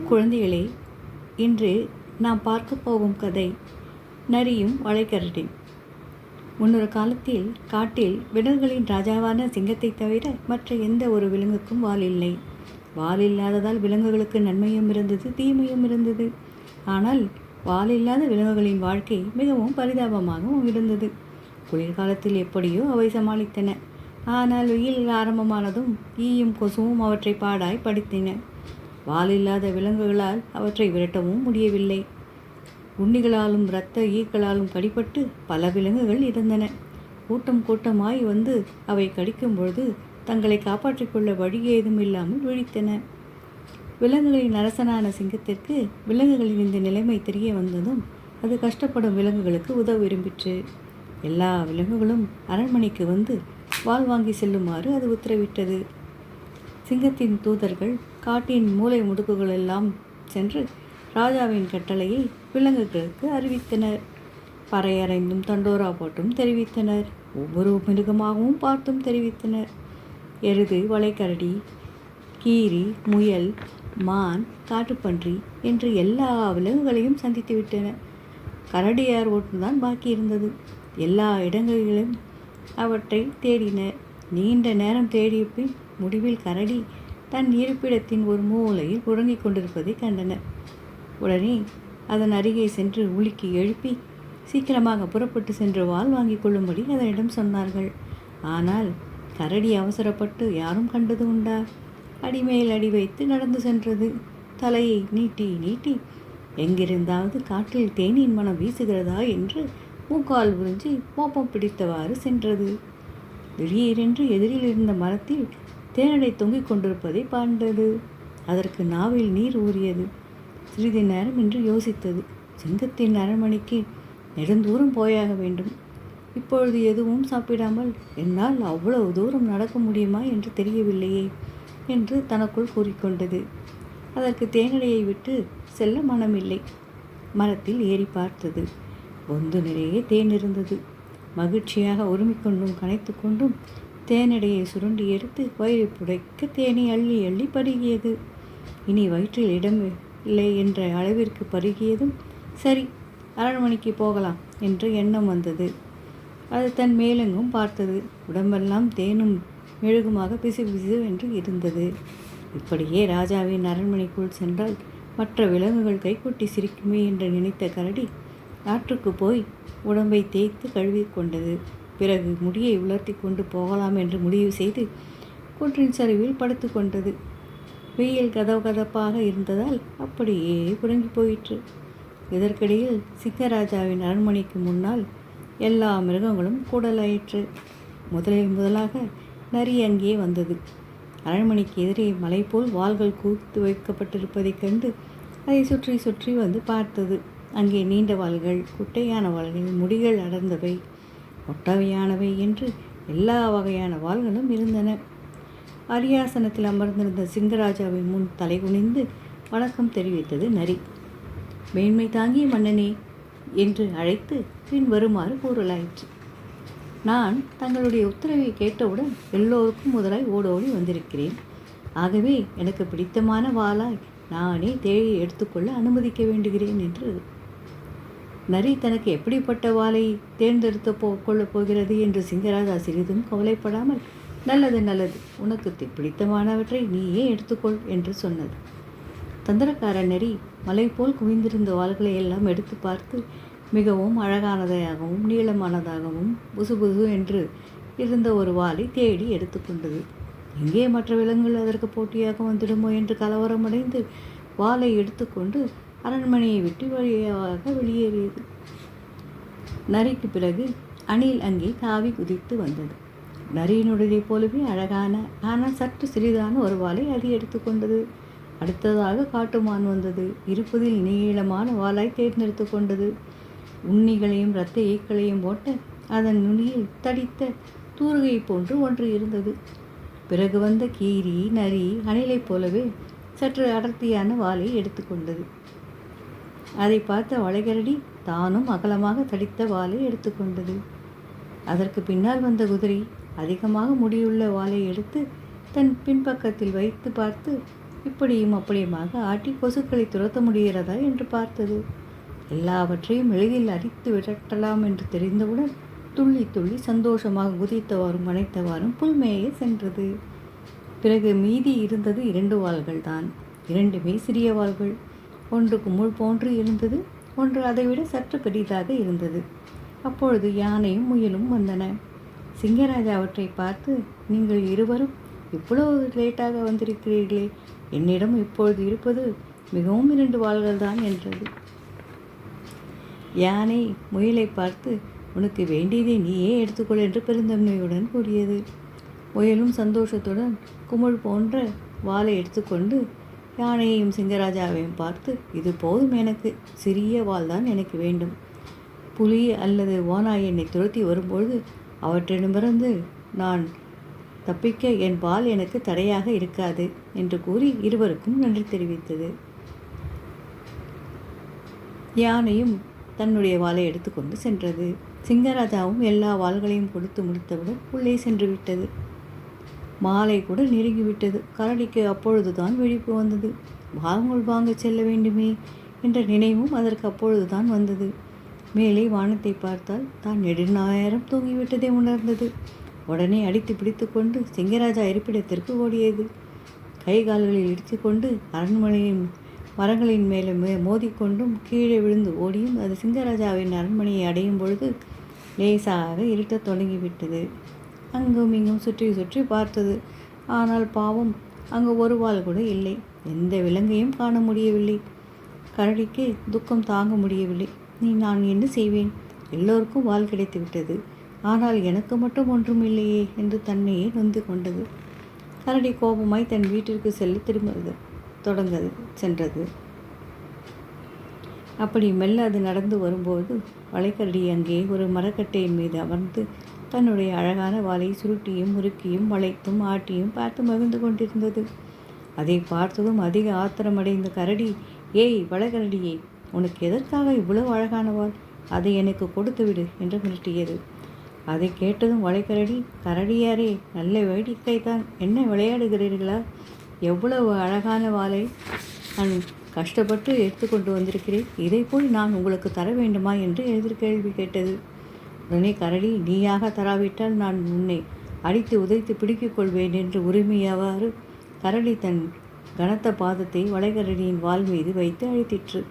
குழந்தைகளே, இன்று நாம் பார்க்க போகும் கதை நரியும் வளைக்கரடியும். முன்னொரு காலத்தில் காட்டில் விலங்குகளின் ராஜாவான சிங்கத்தை தவிர மற்ற எந்த ஒரு விலங்குக்கும் வால் இல்லை. வால் இல்லாததால் விலங்குகளுக்கு நன்மையும் இருந்தது, தீமையும் இருந்தது. ஆனால் வால் இல்லாத விலங்குகளின் வாழ்க்கை மிகவும் பரிதாபமாகவும் இருந்தது. குளிர்காலத்தில் எப்படியோ அவை சமாளித்தன. ஆனால் வெயில் ஆரம்பமானதும் ஈயும் கொசுவும் அவற்றை பாடாய் படுத்தின. வால் இல்லாத விலங்குகளால் அவற்றை விரட்டவும் முடியவில்லை. உண்ணிகளாலும் இரத்த ஈக்களாலும் கடிப்பட்டு பல விலங்குகள் இருந்தன. கூட்டம் கூட்டமாய் வந்து அவை கடிக்கும் பொழுது தங்களை காப்பாற்றிக் கொள்ள வழி ஏதும் இல்லாமல் விழித்தன. விலங்குகளின் அரசனான சிங்கத்திற்கு விலங்குகளின் இந்த நிலைமை தெரிய வந்ததும் அது கஷ்டப்படும் விலங்குகளுக்கு உதவ விரும்பிற்று. எல்லா விலங்குகளும் அரண்மனைக்கு வந்து வாள் வாங்கி செல்லுமாறு அது உத்தரவிட்டது. சிங்கத்தின் தூதர்கள் காட்டின் மூலை முடுக்குகளெல்லாம் சென்று ராஜாவின் கட்டளையை விலங்குகளுக்கு அறிவித்தனர். பறையறைந்தும் தண்டோரா போட்டும் தெரிவித்தனர். ஒவ்வொரு மிருகமாகவும் பார்த்தும் தெரிவித்தனர். எருது, வளைக்கரடி, கீரி, முயல், மான், காட்டுப்பன்றி என்று எல்லா விலங்குகளையும் சந்தித்து விட்டனர். கரடியார் ஒன்றுதான் பாக்கி இருந்தது. எல்லா இடங்களிலும் அவற்றை தேடினர். நீண்ட நேரம் தேடிய பின் முடிவில் கரடி தன் இருப்பிடத்தின் ஒரு மூலையில் உறங்கிக் கொண்டிருப்பதை கண்டனர். உடனே அதன் அருகே சென்று உலுக்கி எழுப்பி சீக்கிரமாக புறப்பட்டு சென்று வாள் வாங்கி கொள்ளும்படி அதனிடம் சொன்னார்கள். ஆனால் கரடி அவசரப்பட்டு யாரும் கண்டது உண்டா? அடிமேல் அடி வைத்து நடந்து சென்றது. தலையை நீட்டி நீட்டி எங்கிருந்தாவது காட்டில் தேனின் மனம் வீசுகிறதா என்று மூக்கால் உறிஞ்சி மோப்பம் பிடித்தவாறு சென்றது. திடீரென்று எதிரில் இருந்த மரத்தில் தேனடை தொங்கிக் கொண்டிருப்பதை பாண்டது. அதற்கு நாவில் நீர் ஊறியது. சிறிது நேரம் என்று யோசித்தது. சிங்கத்தின் அரண்மனைக்கு நெடுந்தூரம் போயாக வேண்டும். இப்பொழுது எதுவும் சாப்பிடாமல் என்னால் அவ்வளவு தூரம் நடக்க முடியுமா என்று தெரியவில்லையே என்று தனக்குள் கூறிக்கொண்டது. அதற்கு தேனடையை விட்டு செல்ல மனமில்லை. மரத்தில் ஏறி பார்த்தது. பொந்து நிறைய தேன் இருந்தது. மகிழ்ச்சியாக உருமிக்கொண்டும் கனைத்து கொண்டும் தேனடையை சுருண்டி எடுத்து வயிறு புடைக்க தேனை அள்ளி அள்ளி பருகியது. இனி வயிற்றில் இடம் இல்லை என்ற அளவிற்கு பருகியதும் சரி, அரண்மனைக்கு போகலாம் என்ற எண்ணம் வந்தது. அது தன் மேலெங்கும் பார்த்தது. உடம்பெல்லாம் தேனும் மெழுகுமாக பிசு பிசு என்று இருந்தது. இப்படியே ராஜாவின் அரண்மனைக்குள் சென்றால் மற்ற விலங்குகள் கைகொட்டி சிரிக்குமே என்று நினைத்த கரடி ஆற்றுக்கு போய் உடம்பை தேய்த்து கழுவி கொண்டது. பிறகு முடியை உலர்த்தி கொண்டு போகலாம் என்று முடிவு செய்து குன்றின் சரிவில் படுத்து கொண்டது. வெயில் கதப்பாக இருந்ததால் அப்படியே உறங்கி போயிற்று. இதற்கிடையில் சிங்கராஜாவின் அரண்மனைக்கு முன்னால் எல்லா மிருகங்களும் கூடலாயிற்று. முதலாக நரி அங்கே வந்தது. அரண்மனைக்கு எதிரே மலை போல் வாள்கள் கூத்து வைக்கப்பட்டிருப்பதைக் கண்டு அதை சுற்றி சுற்றி வந்து பார்த்தது. அங்கே நீண்ட வாள்கள், குட்டையான வாள்கள், முடிகள் அடர்ந்தவை, ஒட்டவையானவை என்று எல்லா வகையான வாள்களும் இருந்தன. அரியாசனத்தில் அமர்ந்திருந்த சிங்கராஜாவின் முன் தலை குனிந்து வணக்கம் தெரிவித்தது நரி. மேன்மை தாங்கிய மன்னனே என்று அழைத்து பின் வருமாறு கூறலாயிற்று. நான் தங்களுடைய உத்தரவை கேட்டவுடன் எல்லோருக்கும் முதலாய் ஓடோடி வந்திருக்கிறேன். ஆகவே எனக்கு பிடித்தமான வாளாய் நானே தேடி எடுத்துக்கொள்ள அனுமதிக்க வேண்டுகிறேன் என்று. நரி தனக்கு எப்படிப்பட்ட வாளை தேர்ந்தெடுத்து கொள்ளப் போகிறது என்று சிங்கராஜா சிறிதும் கவலைப்படாமல் நல்லது நல்லது, உனக்கு பிடித்தமானவற்றை நீயே எடுத்துக்கொள் என்று சொன்னது. தந்திரக்கார நரி மலை போல் குவிந்திருந்த வாள்களை எல்லாம் எடுத்து பார்த்து மிகவும் அழகானதாகவும் நீளமானதாகவும் புசு புசு என்று இருந்த ஒரு வாளை தேடி எடுத்துக்கொண்டது. எங்கே மற்ற விலங்குகள் அதற்கு போட்டியாக வந்துடுமோ என்று கலவரமடைந்து வாளை எடுத்துக்கொண்டு அரண்மனையை விட்டு வழியாக வெளியேறியது. நரிக்கு பிறகு அணில் அங்கே தாவி குதித்து வந்தது. நரியினுடைய போலவே அழகான ஆனால் சற்று சிறிதான ஒரு வாளை அது எடுத்துக்கொண்டது. அடுத்ததாக காட்டுமான் வந்தது. இருப்பதில் நீளமான வாளாய் தேர்ந்தெடுத்து கொண்டது. உண்ணிகளையும் இரத்த ஈக்களையும் போட்ட அதன் நுனியில் தடித்த தூர்கை போன்று ஒன்று இருந்தது. பிறகு வந்த கீரி, நரி அணிலைப் போலவே சற்று அடர்த்தியான வாளை எடுத்துக்கொண்டது. அதை பார்த்த வளைகரடி தானும் அகலமாக தடித்த வாளை எடுத்துக்கொண்டது. அதற்கு பின்னால் வந்த குதிரை அதிகமாக முடியுள்ள வாளை எடுத்து தன் பின்பக்கத்தில் வைத்து பார்த்து இப்படியும் அப்படியுமாக ஆட்டி கொசுக்களை துரத்த முடிகிறதா என்று பார்த்தது. எல்லாவற்றையும் எளிதில் அடித்து விரட்டலாம் என்று தெரிந்தவுடன் துள்ளி துள்ளி சந்தோஷமாக குதித்தவாறும் அணைத்தவாறும் புல்மேய சென்றது. பிறகு மீதி இருந்தது 2 வாள்கள் தான். 2மே சிறிய வாள்கள். ஒன்று குமுள் போன்று இருந்தது, ஒன்று அதைவிட சற்று பெரிதாக இருந்தது. அப்பொழுது யானையும் முயலும் வந்தன. சிங்கராஜா அவற்றை பார்த்து, நீங்கள் இருவரும் இவ்வளவு லேட்டாக வந்திருக்கிறீர்களே, என்னிடம் இப்பொழுது இருப்பது மிகவும் 2 வாள்கள் தான் என்றது. யானை முயலை பார்த்து, உனக்கு வேண்டியதை நீயே எடுத்துக்கொள் என்று பெருந்தன்மையுடன் கூறியது. முயலும் சந்தோஷத்துடன் குமுள் போன்ற வாளை எடுத்துக்கொண்டு யானையையும் சிங்கராஜாவையும் பார்த்து, இது போதும், எனக்கு சிறிய வாள் தான் எனக்கு வேண்டும். புலி அல்லது ஓநாய் என்னை துரத்தி வரும்பொழுது அவற்றிடமிருந்து நான் தப்பிக்க என் வாள் எனக்கு தடையாக இருக்காது என்று கூறி இருவருக்கும் நன்றி தெரிவித்தது. யானையும் தன்னுடைய வாளை எடுத்துக்கொண்டு சென்றது. சிங்கராஜாவும் எல்லா வாள்களையும் கொடுத்து முடித்தவுடன் உள்ளே சென்று விட்டது. மாலை கூட நெருங்கிவிட்டது. கரடிக்கு அப்பொழுதுதான் விழிப்பு வந்தது. வாங்கள் வாங்க செல்ல வேண்டுமே என்ற நினைவும் அதற்கு அப்பொழுதுதான் வந்தது. மேலே வானத்தை பார்த்தால் தான் நெடுநேரம் தூங்கிவிட்டதை உணர்ந்தது. உடனே அடித்து பிடித்து கொண்டு சிங்கராஜா இருப்பிடத்திற்கு ஓடியது. கை கால்களில் இடித்து கொண்டு அரண்மனையின் மரங்களின் மேலே மோதிக்கொண்டும் கீழே விழுந்து ஓடியும் அது சிங்கராஜாவின் அரண்மனையை அடையும் பொழுது லேசாக இருட்டத் தொடங்கிவிட்டது. அங்கும் இங்கும் சுற்றி சுற்றி பார்த்தது. ஆனால் பாவம், அங்கு ஒரு வாள் கூட இல்லை. எந்த விலங்கையும் காண முடியவில்லை. கரடிக்கு துக்கம் தாங்க முடியவில்லை. நான் என்ன செய்வேன்? எல்லோருக்கும் வாள் கிடைத்து விட்டது, ஆனால் எனக்கு மட்டும் ஒன்றும் இல்லையே என்று தன்னையே நொந்து கொண்டது. கரடி கோபமாய் தன் வீட்டிற்கு செல்ல திரும்ப சென்றது. அப்படி மெல்ல அது நடந்து வரும்போது வளைக்கரடி அங்கே ஒரு மரக்கட்டையின் மீது அமர்ந்து தன்னுடைய அழகான வாளை சுருட்டியும் முறுக்கியும் வளைத்தும் ஆட்டியும் பார்த்து மகிழ்ந்து கொண்டிருந்தது. அதை பார்த்ததும் அதிக ஆத்திரமடைந்த கரடி, ஏய் வளைக்கரடியே, உனக்கு எதற்காக இவ்வளவு அழகான வாள்? அதை எனக்கு கொடுத்து விடு என்று மிரட்டியது. அதை கேட்டதும் வளைக்கரடி, கரடியாரே, நல்ல வேடிக்கை தான், என்ன விளையாடுகிறீர்களா? எவ்வளவு அழகான வாளை நான் கஷ்டப்பட்டு எடுத்துக்கொண்டு வந்திருக்கிறேன், இதை போய் நான் உங்களுக்கு தர வேண்டுமா என்று எதிர்கேள்வி கேட்டது. உடனே கரடி, நீயாக தராவிட்டால் நான் உன்னை அடித்து உதைத்து பிடிக்கிக் கொள்வேன் என்று உரிமையவாறு கரடி தன் கனத்த பாதத்தை வளைக்கரடியின் வால் மீது வைத்து அழுத்திற்று.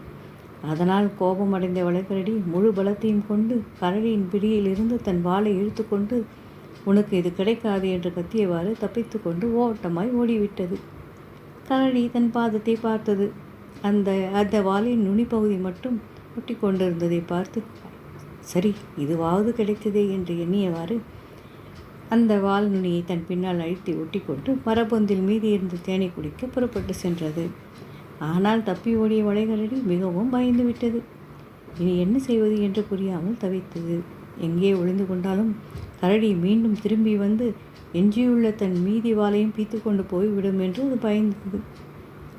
அதனால் கோபமடைந்த வளைக்கரடி முழு பலத்தையும் கொண்டு கரடியின் பிடியிலிருந்து தன் வாளை இழுத்து கொண்டு, உனக்கு இது கிடைக்காது என்று கத்தியவாறு தப்பித்து கொண்டு ஓட்டமாய் ஓடிவிட்டது. கரடி தன் பாதத்தை பார்த்தது. அந்த வாளின் நுனிப்பகுதி மட்டும் ஒட்டி கொண்டிருந்ததை பார்த்து, சரி, இதுவாவது கிடைத்ததே என்று எண்ணியவாறு அந்த வால் நுனியை தன் பின்னால் அழுத்தி ஒட்டி கொண்டு மரப்பொந்தில் மீதி இருந்து தேனை குடிக்க புறப்பட்டு சென்றது. ஆனால் தப்பி ஓடிய வளைகரடி மிகவும் பயந்து விட்டது. இனி என்ன செய்வது என்று புரியாமல் தவித்தது. எங்கே ஒளிந்து கொண்டாலும் கரடி மீண்டும் திரும்பி வந்து எஞ்சியுள்ள தன் மீதி வாளையும் பீத்து கொண்டு போய்விடும் என்று அது பயந்தது.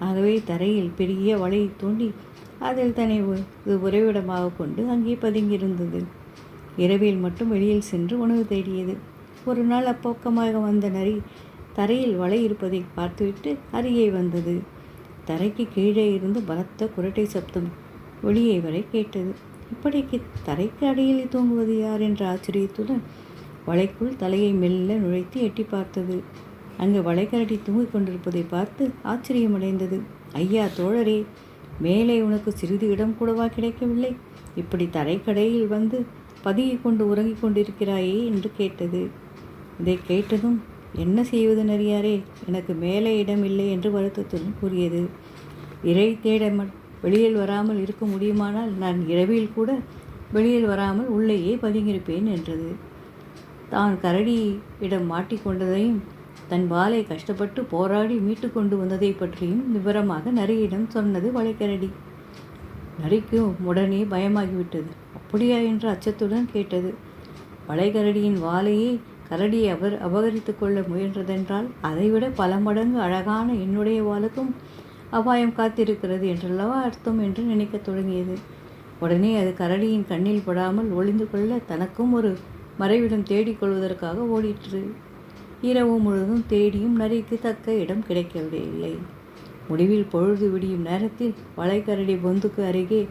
ஆகவே தரையில் பெரிய வலையை தோண்டி அதில் தன்னை உறைவிடமாக கொண்டு அங்கே பதுங்கியிருந்தது. இரவில் மட்டும் வெளியில் சென்று உணவு தேடியது. ஒரு நாள் அப்போக்கமாக வந்த நரி தரையில் வலை இருப்பதை பார்த்துவிட்டு அருகே வந்தது. தரைக்கு கீழே இருந்து பலத்த குரட்டை சப்தம் வெளியே வரை கேட்டது. இப்படிக்கு தரைக்கு அடியில் தூங்குவது யார் என்ற ஆச்சரியத்துடன் வலைக்குள் தலையை மெல்ல நுழைத்து எட்டி பார்த்தது. அங்கு வளைக்கரடி தூங்கிக் கொண்டிருப்பதை பார்த்து ஆச்சரியமடைந்தது. ஐயா தோழரே, மேலே உனக்கு சிறிது இடம் கூடவா கிடைக்கவில்லை? இப்படி தரைக்கடையில் வந்து பதுங்கிக் கொண்டு உறங்கிக் கொண்டிருக்கிறாயே என்று கேட்டது. இதை கேட்டதும், என்ன செய்வது நரியாரே, எனக்கு மேலே இடம் இல்லை என்று வருத்தத்துடன் கூறியது. இறை தேட வெளியில் வராமல் இருக்க முடியுமானால் நான் இரவில் கூட வெளியில் வராமல் உள்ளேயே பதுங்கியிருப்பேன் என்றது. தான் கரடியிடம் மாட்டிக்கொண்டதையும் தன் வாளை கஷ்டப்பட்டு போராடி மீட்டு கொண்டு வந்ததை பற்றியும் விவரமாக நரியிடம் சொன்னது வளைக்கரடி. நரிக்கு உடனே பயமாகிவிட்டது. அப்படியா என்று அச்சத்துடன் கேட்டது. வளைகரடியின் வாளையே கரடி அபகரித்து கொள்ள முயன்றதென்றால் அதைவிட பல மடங்கு அழகான என்னுடைய வாளுக்கும் அபாயம் காத்திருக்கிறது என்றல்லவா அர்த்தம் என்று நினைக்கத் தொடங்கியது. உடனே அது கரடியின் கண்ணில் படாமல் ஒளிந்து கொள்ள தனக்கும் ஒரு மறைவிடம் தேடிக்கொள்வதற்காக ஓடிற்று. இரவு முழுதும் தேடியும் நரிக்கு தக்க இடம் கிடைக்கவில்லை. முடிவில் பொழுது விடியும் நேரத்தில் வளைக்கரடி பொந்துக்கு அருகே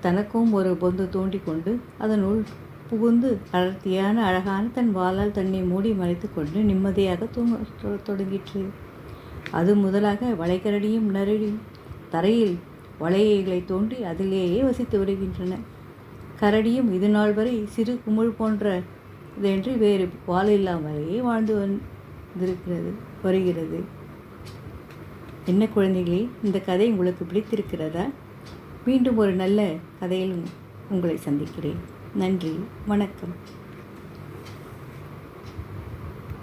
தனக்கும் ஒரு பொந்து தோண்டி கொண்டு அதனுள் புகுந்து அடர்த்தியான அழகான தன் வாளால் தன்னை மூடி மறைத்து கொண்டு நிம்மதியாக தூங்க தொடங்கிற்று. அது முதலாக வளைக்கரடியும் நரியும் தரையில் வளையல்களை தோண்டி அதிலேயே வசித்து வருகின்றன. கரடியும் இது நாள் வரை சிறு குமிழ் போன்றதென்று வேறு வால் இல்லாமலேயே வாழ்ந்து வருகிறது. என்ன குழந்தைகளே, இந்த கதை உங்களுக்கு பிடித்திருக்கிறதா? மீண்டும் ஒரு நல்ல கதையில் உங்களை சந்திக்கிறேன். நன்றி, வணக்கம்.